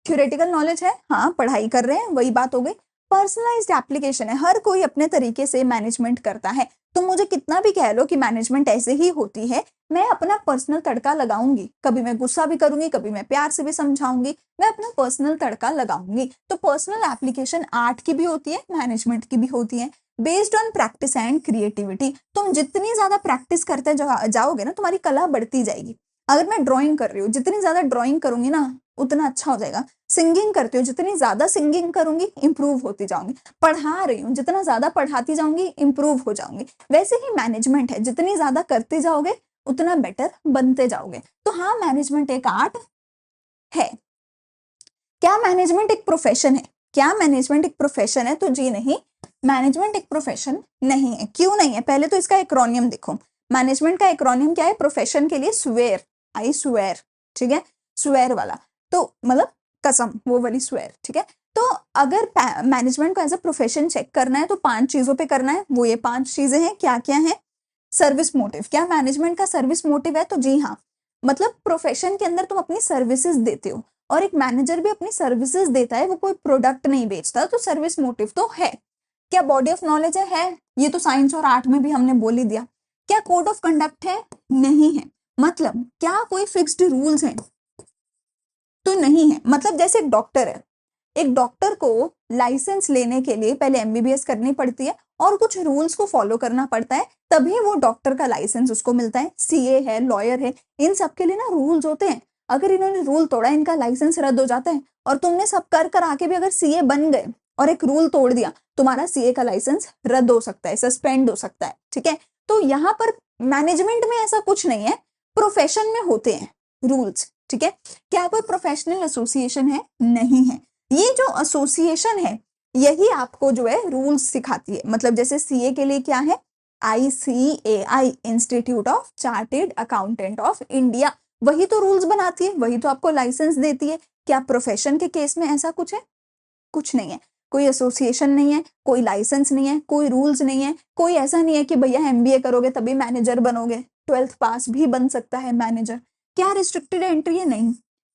थ्योरेटिकल नॉलेज है, हाँ पढ़ाई कर रहे हैं, वही बात हो गई। पर्सनलाइज्ड एप्लीकेशन है, हर कोई अपने तरीके से मैनेजमेंट करता है। तुम मुझे कितना भी कह लो कि मैनेजमेंट ऐसे ही होती है, मैं अपना पर्सनल तड़का लगाऊंगी। कभी मैं गुस्सा भी करूंगी, कभी मैं प्यार से भी समझाऊंगी, मैं अपना पर्सनल तड़का लगाऊंगी। तो पर्सनल एप्लीकेशन आर्ट की भी होती है, मैनेजमेंट की भी होती है, based on practice and creativity. तुम जितनी ज्यादा प्रैक्टिस करते जाओगे ना, तुम्हारी कला बढ़ती जाएगी। अगर मैं ड्राइंग कर रही हूँ, जितनी ज्यादा ड्राइंग करूंगी ना उतना अच्छा हो जाएगा। सिंगिंग करती हूँ, जितनी ज्यादा सिंगिंग करूंगी इंप्रूव होती जाऊंगी। पढ़ा रही हूँ, जितना ज्यादा पढ़ाती जाऊंगी इंप्रूव हो जाऊंगी। वैसे ही मैनेजमेंट है, जितनी ज्यादा करते जाओगे उतना बेटर बनते जाओगे। तो हाँ, मैनेजमेंट एक आर्ट है। क्या मैनेजमेंट एक प्रोफेशन है? क्या मैनेजमेंट एक प्रोफेशन है? तो जी नहीं, मैनेजमेंट एक प्रोफेशन नहीं है। क्यों नहीं है? पहले तो इसका एक्रोनियम देखो। मैनेजमेंट का एक्रोनियम क्या है? प्रोफेशन के लिए स्वेयर, आई स्वेयर, ठीक है, स्वेयर वाला। तो मतलब कसम, वो वाली स्वेयर, ठीक है। तो अगर मैनेजमेंट को एज अ प्रोफेशन चेक करना है तो 5 चीजों पे करना है। वो ये 5 चीजें हैं, क्या क्या है? Service motive. क्या मैनेजमेंट का सर्विस मोटिव है? तो जी हाँ, मतलब प्रोफेशन के अंदर तुम अपनी सर्विसेज देते हो और एक मैनेजर भी अपनी सर्विसेज देता है, वो कोई प्रोडक्ट नहीं बेचता। तो सर्विस मोटिव तो है। क्या बॉडी ऑफ नॉलेज है? ये तो साइंस और आर्ट में भी हमने बोल ही दिया। क्या कोड ऑफ कंडक्ट है? नहीं है। मतलब क्या कोई फिक्स्ड रूल्स हैं? तो नहीं है। मतलब जैसे एक डॉक्टर है, एक डॉक्टर को लाइसेंस लेने के लिए पहले एमबीबीएस करनी पड़ती है और कुछ रूल्स को फॉलो करना पड़ता है, तभी वो डॉक्टर का लाइसेंस उसको मिलता है। सीए है, लॉयर है, इन सब के लिए ना रूल्स होते हैं। अगर इन्होंने रूल तोड़ा, इनका लाइसेंस रद्द हो जाता है। और तुमने सब कर आके भी अगर सीए बन गए और एक रूल तोड़ दिया, तुम्हारा सीए का लाइसेंस रद्द हो सकता है, सस्पेंड हो सकता है, ठीक है। तो यहाँ पर मैनेजमेंट में ऐसा कुछ नहीं है, प्रोफेशन में होते हैं रूल्स, ठीक है। क्या कोई प्रोफेशनल एसोसिएशन है? नहीं है। ये जो एसोसिएशन है यही आपको जो है रूल्स सिखाती है। मतलब जैसे सीए के लिए क्या है? ICAI, institute of chartered accountant of India, वही तो रूल्स बनाती है, वही तो आपको लाइसेंस देती है। क्या प्रोफेशन के केस में ऐसा कुछ है? कुछ नहीं है। कोई एसोसिएशन नहीं है, कोई लाइसेंस नहीं है, कोई रूल्स नहीं है, कोई ऐसा नहीं है कि भैया एमबीए करोगे तभी मैनेजर बनोगे, 12th पास भी बन सकता है मैनेजर। क्या रिस्ट्रिक्टेड एंट्री है? नहीं,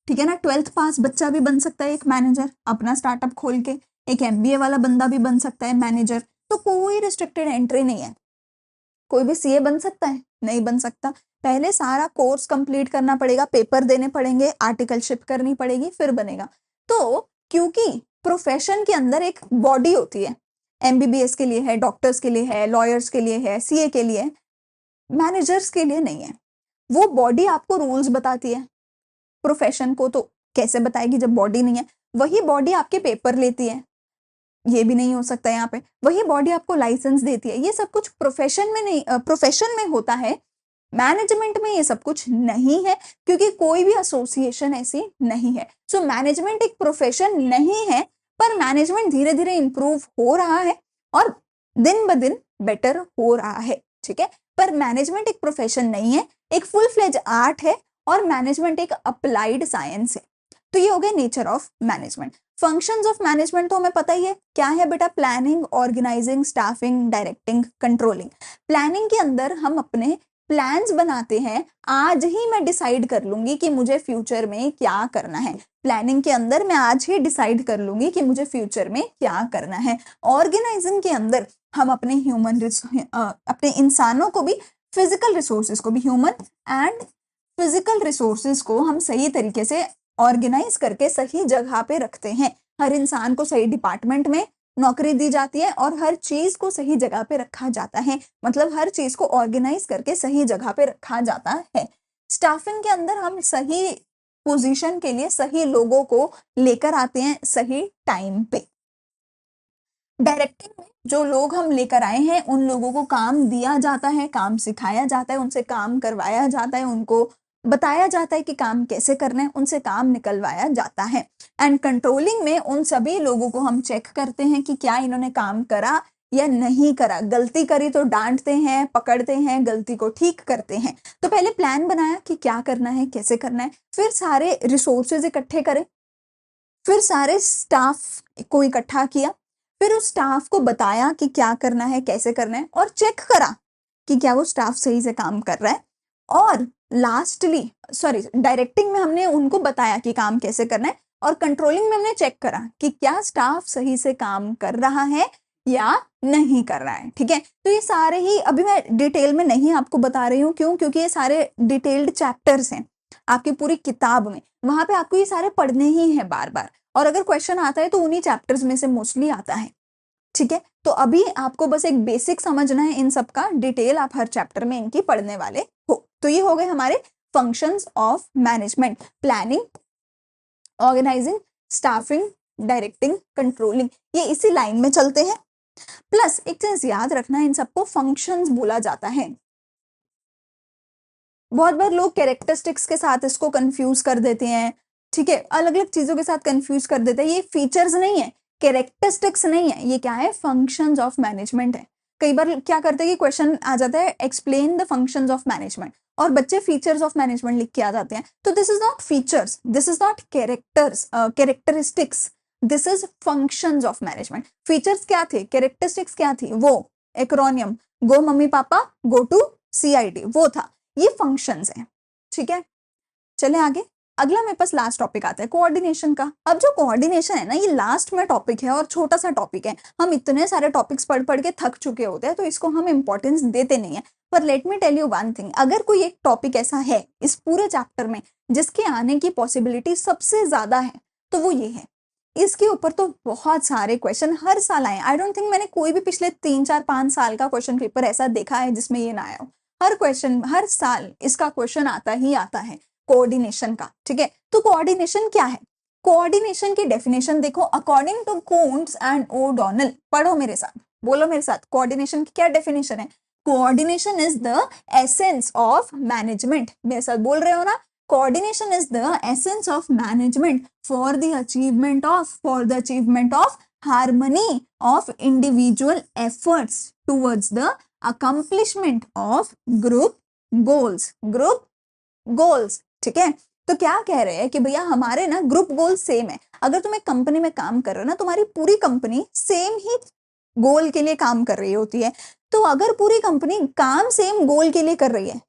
ठीक है ना। 12th पास बच्चा भी बन सकता है एक मैनेजर, अपना स्टार्टअप खोल के। एक एमबीए वाला बंदा भी बन सकता है मैनेजर। तो कोई रिस्ट्रिक्टेड एंट्री नहीं है। कोई भी सीए बन सकता है? नहीं बन सकता। पहले सारा कोर्स कंप्लीट करना पड़ेगा, पेपर देने पड़ेंगे, आर्टिकलशिप करनी पड़ेगी, फिर बनेगा। तो क्योंकि प्रोफेशन के अंदर एक बॉडी होती है, एमबीबीएस के लिए है, डॉक्टर्स के लिए है, लॉयर्स के लिए है, सीए के लिए, मैनेजर्स के लिए नहीं है। वो बॉडी आपको रूल्स बताती है। प्रोफेशन को तो कैसे बताएगी जब बॉडी नहीं है? वही बॉडी आपके पेपर लेती है, ये भी नहीं हो सकता यहाँ पे। वही बॉडी आपको लाइसेंस देती है। ये सब कुछ प्रोफेशन में नहीं, प्रोफेशन में होता है। मैनेजमेंट में ये सब कुछ नहीं है, क्योंकि कोई भी एसोसिएशन ऐसी नहीं है। सो मैनेजमेंट एक प्रोफेशन नहीं है, पर मैनेजमेंट धीरे धीरे इंप्रूव हो रहा है और दिन ब दिन बेटर हो रहा है, ठीक है। पर मैनेजमेंट एक प्रोफेशन नहीं है, एक फुल फ्लेज आर्ट है और मैनेजमेंट एक अप्लाइड साइंस है। तो ये हो गया nature of management. Functions of management तो हमें पता ही है क्या है बेटा, planning, organising, staffing, directing, controlling. Planning के अंदर हम अपने प्लान्स बनाते हैं, आज ही मैं डिसाइड कर लूंगी कि मुझे फ्यूचर में क्या करना है। प्लानिंग के अंदर मैं आज ही डिसाइड कर लूंगी कि मुझे फ्यूचर में क्या करना है। ऑर्गेनाइजिंग के अंदर हम अपने अपने इंसानों को भी, फिजिकल रिसोर्सेज को भी, ह्यूमन एंड फिजिकल रिसोर्सेज को हम सही तरीके से ऑर्गेनाइज करके सही जगह पे रखते हैं। हर इंसान को सही डिपार्टमेंट में नौकरी दी जाती है और हर चीज को सही जगह पे रखा जाता है, मतलब हर चीज को ऑर्गेनाइज करके सही जगह पे रखा जाता है। स्टाफिंग के अंदर हम सही पोजीशन के लिए सही लोगों को लेकर आते हैं सही टाइम पे। डायरेक्टिंग में जो लोग हम लेकर आए हैं उन लोगों को काम दिया जाता है, काम सिखाया जाता है, उनसे काम करवाया जाता है, उनको बताया जाता है कि काम कैसे करना है, उनसे काम निकलवाया जाता है। एंड कंट्रोलिंग में उन सभी लोगों को हम चेक करते हैं कि क्या इन्होंने काम करा या नहीं करा। गलती करी तो डांटते हैं, पकड़ते हैं, गलती को ठीक करते हैं। तो पहले प्लान बनाया कि क्या करना है, कैसे करना है, फिर सारे रिसोर्सेज इकट्ठे करें, फिर सारे स्टाफ को इकट्ठा किया, फिर उस स्टाफ को बताया कि क्या करना है, कैसे करना है, और चेक करा कि क्या वो स्टाफ सही से काम कर रहा है। और लास्टली डायरेक्टिंग में हमने उनको बताया कि काम कैसे करना है, और कंट्रोलिंग में हमने चेक करा कि क्या स्टाफ सही से काम कर रहा है या नहीं कर रहा है। ठीक है, तो ये सारे ही अभी मैं डिटेल में नहीं आपको बता रही हूँ, क्यों, क्योंकि ये सारे डिटेल्ड चैप्टर्स हैं आपकी पूरी किताब में, वहां पे आपको ये सारे पढ़ने ही है बार बार, और अगर क्वेश्चन आता है तो उन्हीं चैप्टर्स में से मोस्टली आता है। ठीक है, तो अभी आपको बस एक बेसिक समझना है, इन सब का डिटेल आप हर चैप्टर में इनकी पढ़ने वाले हो। तो ये हो गए हमारे functions of management, planning, organising, staffing, directing, controlling, ये इसी लाइन में चलते हैं। प्लस एक चीज याद रखना, इन सबको फंक्शंस बोला जाता है। बहुत बार लोग कैरेक्टरिस्टिक्स के साथ इसको कंफ्यूज कर देते हैं। ठीक है, अलग अलग चीजों के साथ कंफ्यूज कर देते हैं। ये फीचर्स नहीं है, कैरेक्टरिस्टिक्स नहीं है, ये क्या है, फंक्शंस ऑफ मैनेजमेंट है। कई बार क्या करते हैं कि क्वेश्चन आ जाता है explain the functions of management, और बच्चे फीचर्स ऑफ मैनेजमेंट लिख के आ जाते हैं। तो this is not features, this is not characteristics, this is functions of management. Features क्या थे, कैरेक्टरिस्टिक्स क्या थी, वो acromion go mummy papa go to CID, वो था। ये फंक्शंस हैं। ठीक है, चले आगे। अगला मेरे पास लास्ट टॉपिक आता है कोऑर्डिनेशन का। अब जो कोऑर्डिनेशन है ना, ये लास्ट में टॉपिक है और छोटा सा टॉपिक है। हम इतने सारे टॉपिक्स पढ़ पढ़ के थक चुके होते हैं, तो इसको हम इंपॉर्टेंस देते नहीं है। पर let me tell you one thing, अगर कोई एक टॉपिक ऐसा है इस पूरे चैप्टर में जिसके आने की पॉसिबिलिटी सबसे ज्यादा है, तो वो ये है। इसके ऊपर तो बहुत सारे क्वेश्चन हर साल आए। आई डोंट थिंक मैंने कोई भी पिछले 3 4 5 साल का क्वेश्चन पेपर ऐसा देखा है जिसमें ये ना आया हो। हर क्वेश्चन, हर साल इसका क्वेश्चन आता ही आता है कोऑर्डिनेशन का। ठीक है, तो कोऑर्डिनेशन क्या है, कोऑर्डिनेशन की डेफिनेशन देखो, अकॉर्डिंग टू कुंट्ज एंड ओडॉनल। पढ़ो मेरे साथ, बोलो मेरे साथ, कोऑर्डिनेशन की क्या डेफिनेशन है। Coordination is the essence of management. मेरे साथ बोल रहे हो ना, coordination is the essence of management for the achievement of harmony of individual efforts towards the accomplishment of group goals। ठीक है, तो क्या कह रहे हैं कि भैया हमारे ना ग्रुप गोल सेम है। अगर तुम एक कंपनी में काम कर रहे हो ना, तुम्हारी पूरी कंपनी सेम ही गोल के लिए काम कर रही होती है। तो अगर पूरी कंपनी काम सेम गोल के लिए कर रही है,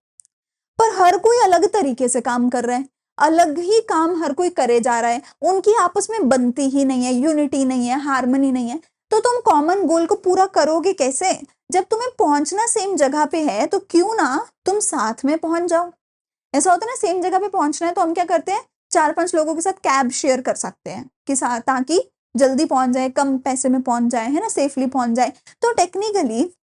पर हर कोई अलग तरीके से काम कर रहा है, अलग ही काम हर कोई करे जा रहा है, उनकी आपस में बनती ही नहीं है, यूनिटी नहीं है, हार्मनी नहीं है, तो तुम कॉमन गोल को पूरा करोगे कैसे। जब तुम्हें पहुंचना सेम जगह पे है, तो क्यों ना तुम साथ में पहुंच जाओ। ऐसा होता है ना, सेम जगह पे पहुंचना है तो हम क्या करते हैं, 4 5 लोगों के साथ कैब शेयर कर सकते हैं कि ताकि जल्दी पहुंच जाए, कम पैसे में पहुंच जाए, है ना, सेफली पहुंच जाए। तो टेक्निकली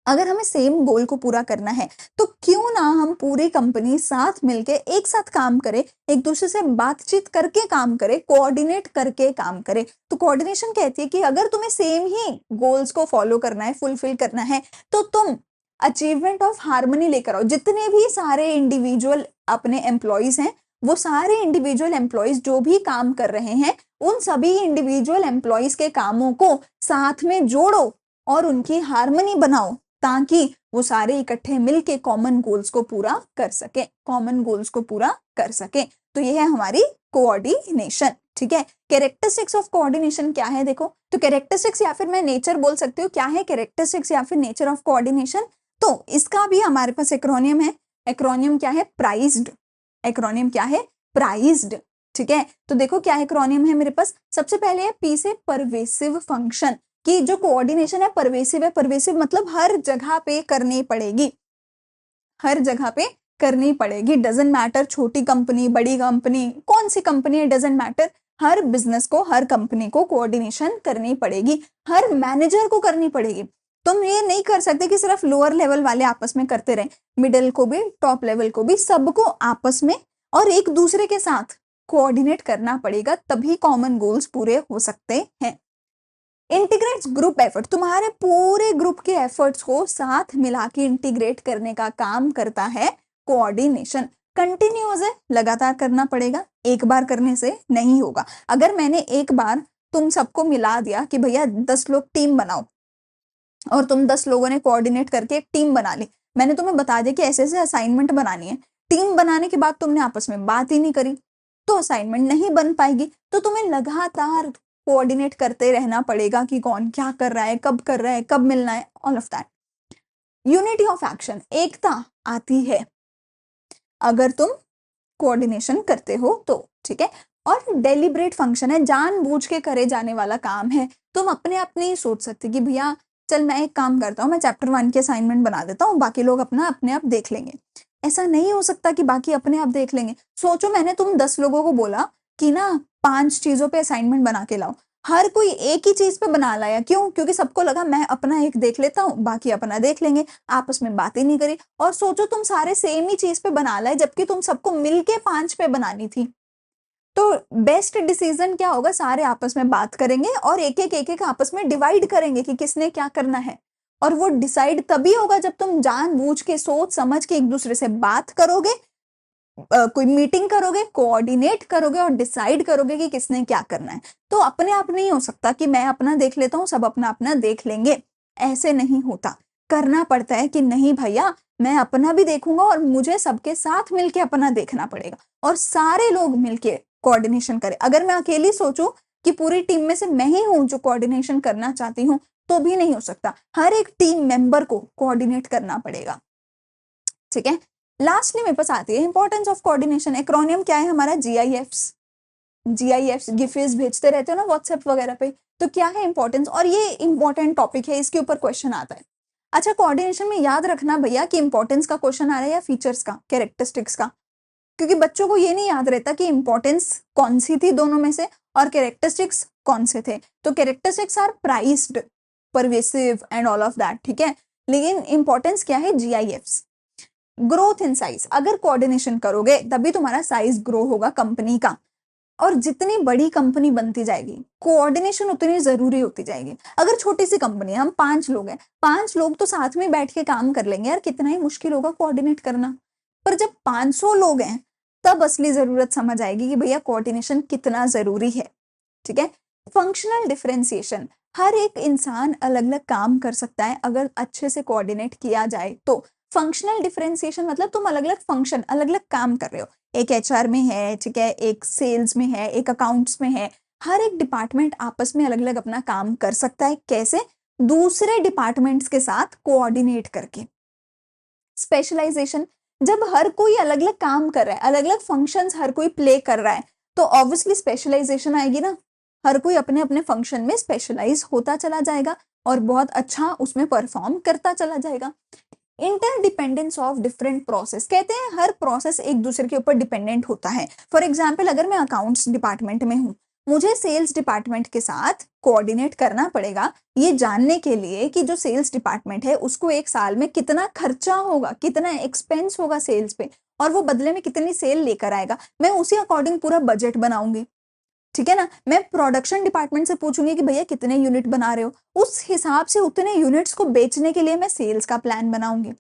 अगर हमें सेम गोल को पूरा करना है, तो क्यों ना हम पूरी कंपनी साथ मिलके एक साथ काम करें, एक दूसरे से बातचीत करके काम करें, कोऑर्डिनेट करके काम करें। तो कोऑर्डिनेशन कहती है कि अगर तुम्हें सेम ही गोल्स को फॉलो करना है, फुलफिल करना है, तो तुम अचीवमेंट ऑफ हार्मनी लेकर आओ। जितने भी सारे इंडिविजुअल अपने एम्प्लॉयज हैं, वो सारे इंडिविजुअल एम्प्लॉयज जो भी काम कर रहे हैं, उन सभी इंडिविजुअल एम्प्लॉयज के कामों को साथ में जोड़ो और उनकी हार्मनी बनाओ, ताकि वो सारे इकट्ठे मिलके कॉमन गोल्स को पूरा कर सके, कॉमन गोल्स को पूरा कर सके। तो ये है हमारी कोऑर्डिनेशन, ठीक है। कैरेक्टरिस्टिक्स ऑफ कोऑर्डिनेशन क्या है देखो, तो कैरेक्टरिस्टिक्स या फिर मैं नेचर बोल सकती हूँ, क्या है कैरेक्टरिस्टिक्स या फिर नेचर ऑफ कोऑर्डिनेशन, तो इसका भी हमारे पास एक्रोनियम है। एक्रोनियम क्या है, प्राइज्ड। एक्रोनियम क्या है, प्राइज्ड, ठीक है। तो देखो क्या एक्रोनियम है मेरे पास, सबसे पहले है पी से परवेसिव फंक्शन, कि जो कोऑर्डिनेशन है परवेसिव है। परवेसिव मतलब हर जगह पे करनी पड़ेगी, हर जगह पे करनी पड़ेगी, डजंट मैटर छोटी कंपनी बड़ी कंपनी, कौन सी कंपनी है डजंट मैटर, हर बिजनेस को हर कंपनी को कोऑर्डिनेशन करनी पड़ेगी, हर मैनेजर को करनी पड़ेगी। तुम ये नहीं कर सकते कि सिर्फ लोअर लेवल वाले आपस में करते रहे, मिडिल को भी टॉप लेवल को भी, सबको आपस में और एक दूसरे के साथ कोऑर्डिनेट करना पड़ेगा, तभी कॉमन गोल्स पूरे हो सकते हैं। इंटीग्रेट्स ग्रुप एफर्ट, तुम्हारे पूरे ग्रुप के एफर्ट्स को साथ मिला के इंटीग्रेट करने का काम करता है कोऑर्डिनेशन। कंटिन्यूअस है, लगातार करना पड़ेगा, एक बार करने से नहीं होगा। अगर मैंने एक बार तुम सबको मिला दिया कि भैया 10 लोग टीम बनाओ, और तुम 10 लोगों ने कोऑर्डिनेट करके एक टीम बना ली, मैंने तुम्हें बता दिया कि ऐसे ऐसे असाइनमेंट बनानी है, टीम बनाने के बाद तुमने आपस में बात ही नहीं करी, तो असाइनमेंट नहीं बन पाएगी। तो तुम्हें लगातार कोऑर्डिनेट करते रहना पड़ेगा कि कौन क्या कर रहा है, कब कर रहा है, कब मिलना है, all of that. Unity of action, एकता आती है अगर तुम कोऑर्डिनेशन करते हो तो, ठीक है। और डेलिब्रेट फंक्शन है, जानबूझ के करे जाने वाला काम है। तुम अपने आप नहीं सोच सकते कि भैया चल मैं एक काम करता हूँ, मैं चैप्टर 1 की असाइनमेंट बना देता हूँ, बाकी लोग अपना अपने आप देख लेंगे। ऐसा नहीं हो सकता कि बाकी अपने आप देख लेंगे। सोचो मैंने तुम 10 लोगों को बोला कि ना 5 चीजों पे असाइनमेंट बना के लाओ, हर कोई एक ही चीज पे बना लाया, क्यों, क्योंकि सबको लगा मैं अपना एक देख लेता हूँ, बाकी अपना देख लेंगे, आपस में बात ही नहीं करी। और सोचो तुम सारे सेम ही चीज पे बना लाए, जबकि तुम सबको मिलके 5 पे बनानी थी। तो बेस्ट डिसीजन क्या होगा, सारे आपस में बात करेंगे और एक एक आपस में डिवाइड करेंगे कि किसने क्या करना है। और वो डिसाइड तभी होगा जब तुम जानबूझ के सोच समझ के एक दूसरे से बात करोगे, कोई मीटिंग करोगे, कोऑर्डिनेट करोगे और डिसाइड करोगे कि किसने क्या करना है। तो अपने आप नहीं हो सकता कि मैं अपना देख लेता हूँ सब अपना अपना देख लेंगे, ऐसे नहीं होता। करना पड़ता है कि नहीं भैया मैं अपना भी देखूंगा और मुझे सबके साथ मिलके अपना देखना पड़ेगा, और सारे लोग मिलके कोऑर्डिनेशन करें। अगर मैं अकेली सोचूं कि पूरी टीम में से मैं ही हूं जो कोऑर्डिनेशन करना चाहती हूँ, तो भी नहीं हो सकता, हर एक टीम मेंबर को कोऑर्डिनेट करना पड़ेगा, ठीक है। लास्टली मेरे पास आती है इंपॉर्टेंस ऑफ कोऑर्डिनेशन। एक्रोनियम क्या है हमारा, जीआईएफ्स। जीआईएफ्स गिफ्स भेजते रहते हो ना व्हाट्सएप वगैरह पे, तो क्या है इंपॉर्टेंस, और ये इंपॉर्टेंट टॉपिक है, इसके ऊपर क्वेश्चन आता है। अच्छा कोऑर्डिनेशन में याद रखना भैया कि इंपॉर्टेंस का क्वेश्चन आ रहा है या फीचर्स का, कैरेक्टरिस्टिक्स का, क्योंकि बच्चों को ये नहीं याद रहता कि इंपॉर्टेंस कौन सी थी दोनों में से और कैरेक्टरिस्टिक्स कौन से थे। तो characteristics are priced, pervasive and all of that, ठीक है। लेकिन इंपॉर्टेंस क्या है, जीआईएफ्स। ग्रोथ इन साइज, अगर कोऑर्डिनेशन करोगे तभी तुम्हारा साइज ग्रो होगा कंपनी का, और जितनी बड़ी कंपनी बनती जाएगी कोऑर्डिनेशन उतनी जरूरी होती जाएगी। अगर छोटी सी कंपनी है, हम 5 लोग हैं, 5 लोग तो साथ में बैठ के काम कर लेंगे यार, कितना ही मुश्किल होगा कोऑर्डिनेट करना। पर जब 500 लोग हैं तब असली जरूरत समझ आएगी कि भैया कोऑर्डिनेशन कितना जरूरी है, ठीक है। फंक्शनल डिफरेंशिएशन, हर एक इंसान अलग अलग काम कर सकता है अगर अच्छे से कोऑर्डिनेट किया जाए तो। फंक्शनल डिफरेंशिएशन मतलब तुम अलग अलग फंक्शन अलग अलग काम कर रहे हो, एक एचआर में है, ठीक है, एक सेल्स में है, एक अकाउंट्स में है, हर एक डिपार्टमेंट आपस में अलग अलग अपना काम कर सकता है, कैसे, दूसरे डिपार्टमेंट्स के साथ कोऑर्डिनेट करके। स्पेशलाइजेशन, जब हर कोई अलग अलग काम कर रहा है, अलग अलग फंक्शंस हर कोई प्ले कर रहा है, तो ऑब्वियसली स्पेशलाइजेशन आएगी ना, हर कोई अपने अपने फंक्शन में स्पेशलाइज होता चला जाएगा और बहुत अच्छा उसमें परफॉर्म करता चला जाएगा। इंटरडिपेंडेंस ऑफ डिफरेंट प्रोसेस, कहते हैं हर प्रोसेस एक दूसरे के ऊपर डिपेंडेंट होता है। फॉर एग्जाम्पल अगर मैं अकाउंट्स डिपार्टमेंट में हूँ, मुझे सेल्स डिपार्टमेंट के साथ कोऑर्डिनेट करना पड़ेगा ये जानने के लिए कि जो सेल्स डिपार्टमेंट है उसको एक साल में कितना खर्चा होगा, कितना एक्सपेंस होगा सेल्स पे, और वो बदले में कितनी सेल लेकर आएगा, मैं उसी अकॉर्डिंग पूरा बजट बनाऊंगी, ठीक है ना। मैं प्रोडक्शन डिपार्टमेंट से पूछूंगी कि भैया कितने यूनिट बना रहे हो, उस हिसाब से उतने यूनिट्स को बेचने के लिए मैं सेल्स का प्लान बनाऊंगी।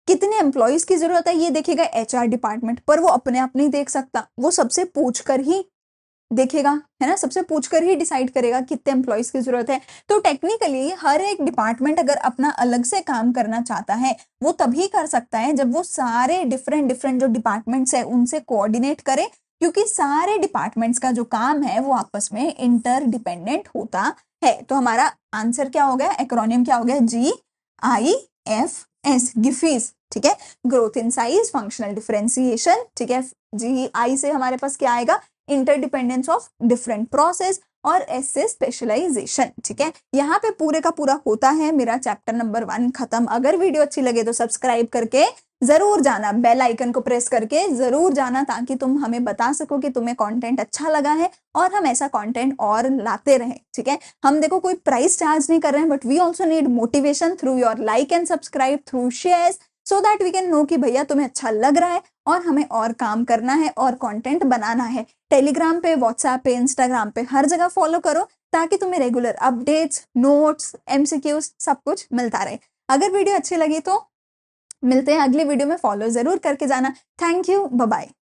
कितने एम्प्लॉयज की जरूरत है ये देखेगा एचआर डिपार्टमेंट, पर वो अपने आप नहीं देख सकता, वो सबसे पूछकर ही देखेगा, है ना, सबसे पूछकर ही डिसाइड करेगा कितने एम्प्लॉयज की जरूरत है। तो टेक्निकली हर एक डिपार्टमेंट अगर अपना अलग से काम करना चाहता है वो तभी कर सकता है जब वो सारे डिफरेंट डिफरेंट जो डिपार्टमेंट्स है उनसे कोऑर्डिनेट करे, क्योंकि सारे डिपार्टमेंट्स का जो काम है वो आपस में इंटरडिपेंडेंट होता है। तो हमारा आंसर क्या हो गया, एक्रोनियम क्या हो गया, GIFS, गिफीज, ठीक है। Growth in size, functional differentiation, ठीक है। GI से हमारे पास क्या आएगा, इंटरडिपेंडेंस ऑफ डिफरेंट प्रोसेस, और S से स्पेशलाइजेशन, ठीक है। यहाँ पे पूरे का पूरा होता है मेरा चैप्टर नंबर 1 खत्म। अगर वीडियो अच्छी लगे तो सब्सक्राइब करके जरूर जाना, बेल आइकन को प्रेस करके जरूर जाना, ताकि तुम हमें बता सको कि तुम्हें कंटेंट अच्छा लगा है और हम ऐसा कंटेंट और लाते रहें, ठीक है। हम देखो कोई प्राइस चार्ज नहीं कर रहे हैं, but we also need motivation through your like and subscribe, through shares, so that we can know कि भैया तुम्हें अच्छा लग रहा है और हमें और काम करना है और कंटेंट बनाना है। टेलीग्राम पे, व्हाट्सएप पे, इंस्टाग्राम पे, हर जगह फॉलो करो, ताकि तुम्हें रेगुलर अपडेट्स, नोट्स, MCQs सब कुछ मिलता रहे। अगर वीडियो अच्छी लगी तो मिलते हैं अगले वीडियो में, फॉलो जरूर करके जाना। Thank you, bye bye.